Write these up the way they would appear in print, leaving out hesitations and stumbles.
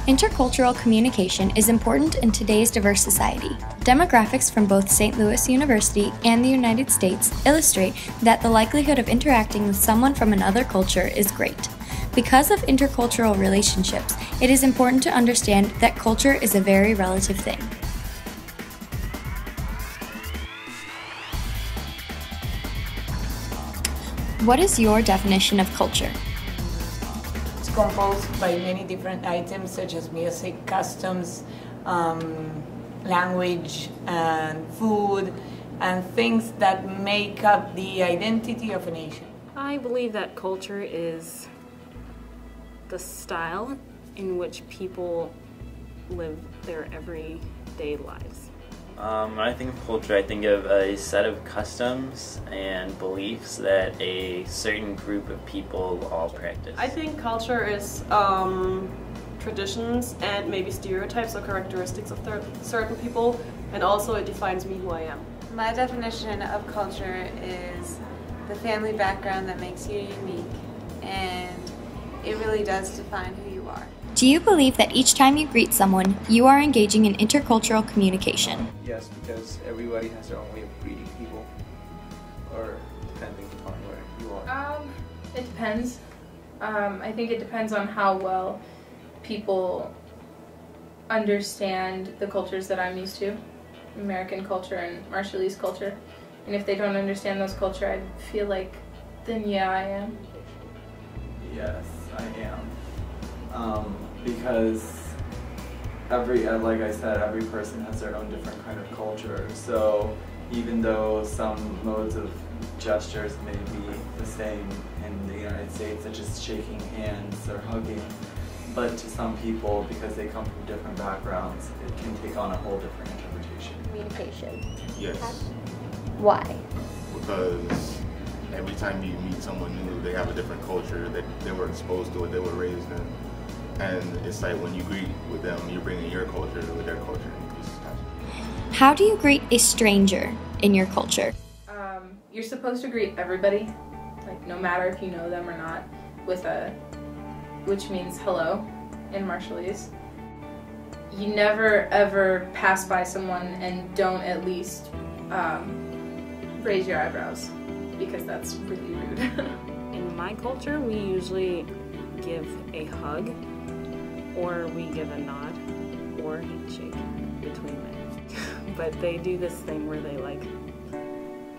Intercultural communication is important in today's diverse society. Demographics from both St. Louis University and the United States illustrate that the likelihood of interacting with someone from another culture is great. Because of intercultural relationships, it is important to understand that culture is a very relative thing. What is your definition of culture? It's composed by many different items such as music, customs, language, and food, and things that make up the identity of a nation. I believe that culture is the style in which people live their everyday lives. When I think of culture, I think of a set of customs and beliefs that a certain group of people all practice. I think culture is traditions and maybe stereotypes or characteristics of certain people, and also it defines me who I am. My definition of culture is the family background that makes you unique, and it really does define who you are. Do you believe that each time you greet someone, you are engaging in intercultural communication? Yes, because everybody has their own way of greeting people, or depending upon where you are. It depends. I think it depends on how well people understand the cultures that I'm used to, American culture and Marshallese culture. And if they don't understand those cultures, I feel like, then yeah, I am. Yes, I am. Because like I said, every person has their own different kind of culture. So even though some modes of gestures may be the same in the United States, such as shaking hands or hugging, but to some people, because they come from different backgrounds, it can take on a whole different interpretation. Communication. Yes. Why? Because every time you meet someone new, they have a different culture that they were exposed to, what they were raised in. And it's like when you greet with them, you're bringing your culture with their culture. How do you greet a stranger in your culture? You're supposed to greet everybody, like no matter if you know them or not, with which means hello in Marshallese. You never ever pass by someone and don't at least raise your eyebrows, because that's really rude. In my culture, we usually give a hug, or we give a nod, or a handshake between men. But they do this thing where they like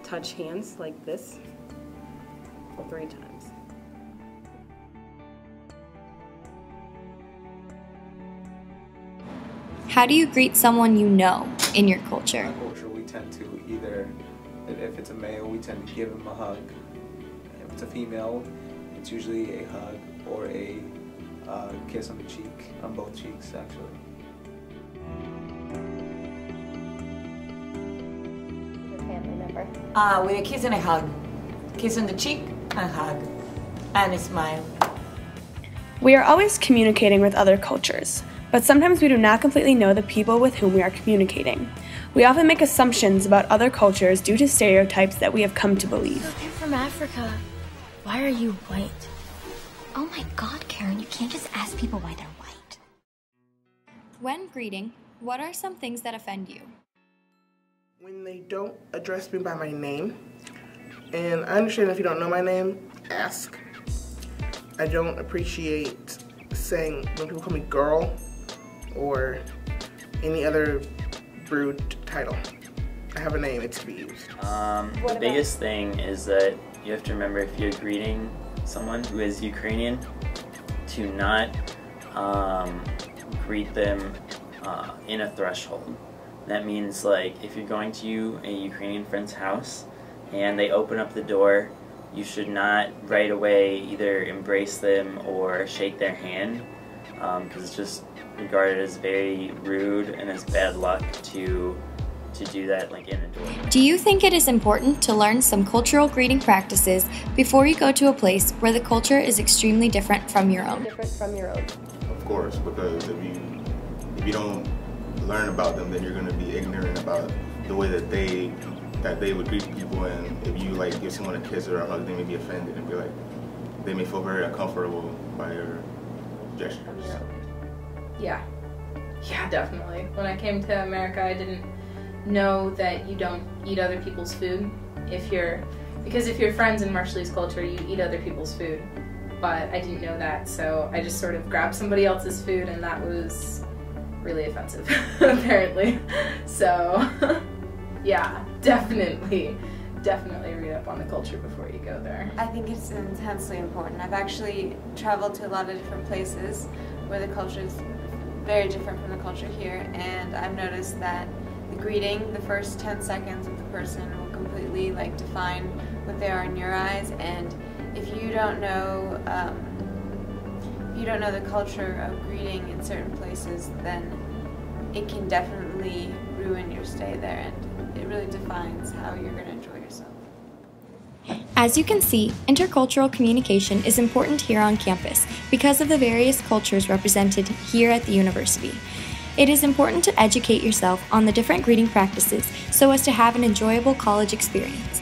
touch hands like this 3 times. How do you greet someone you know in your culture? In our culture, we tend to either, if it's a male, we tend to give him a hug. If it's a female, it's usually a hug or a kiss on the cheek, on both cheeks actually. Your family member. With a kiss and a hug. Kiss on the cheek and hug. And a smile. We are always communicating with other cultures, but sometimes we do not completely know the people with whom we are communicating. We often make assumptions about other cultures due to stereotypes that we have come to believe. Look, they're from Africa. Why are you white? Oh my God, Karen, you can't just ask people why they're white. When greeting, what are some things that offend you? When they don't address me by my name, and I understand if you don't know my name, ask. I don't appreciate saying when people call me girl or any other rude title. I have a name, it's to be used. The biggest thing is that you have to remember, if you're greeting someone who is Ukrainian, to not greet them in a threshold. That means, like, if you're going to a Ukrainian friend's house and they open up the door, you should not right away either embrace them or shake their hand, because it's just regarded as very rude and as bad luck to do that, like, in a door. Do you think it is important to learn some cultural greeting practices before you go to a place where the culture is extremely different from your own? Of course, because if you don't learn about them, then you're going to be ignorant about the way that they that they would greet people, and if you like give someone a kiss or a hug, they may be offended and be like, they may feel very uncomfortable by your gestures. Yeah, definitely. When I came to America, I didn't know that you don't eat other people's food. Because if you're friends in Marshallese culture, you eat other people's food. But I didn't know that, so I just sort of grabbed somebody else's food, and that was really offensive, apparently. So, yeah, definitely read up on the culture before you go there. I think it's intensely important. I've actually traveled to a lot of different places where the culture is very different from the culture here, and I've noticed that the greeting, the first 10 seconds of the person will completely define what they are in your eyes, and if you don't know the culture of greeting in certain places, then it can definitely ruin your stay there, and it really defines how you're going to enjoy yourself. As you can see, intercultural communication is important here on campus because of the various cultures represented here at the university. It is important to educate yourself on the different greeting practices so as to have an enjoyable college experience.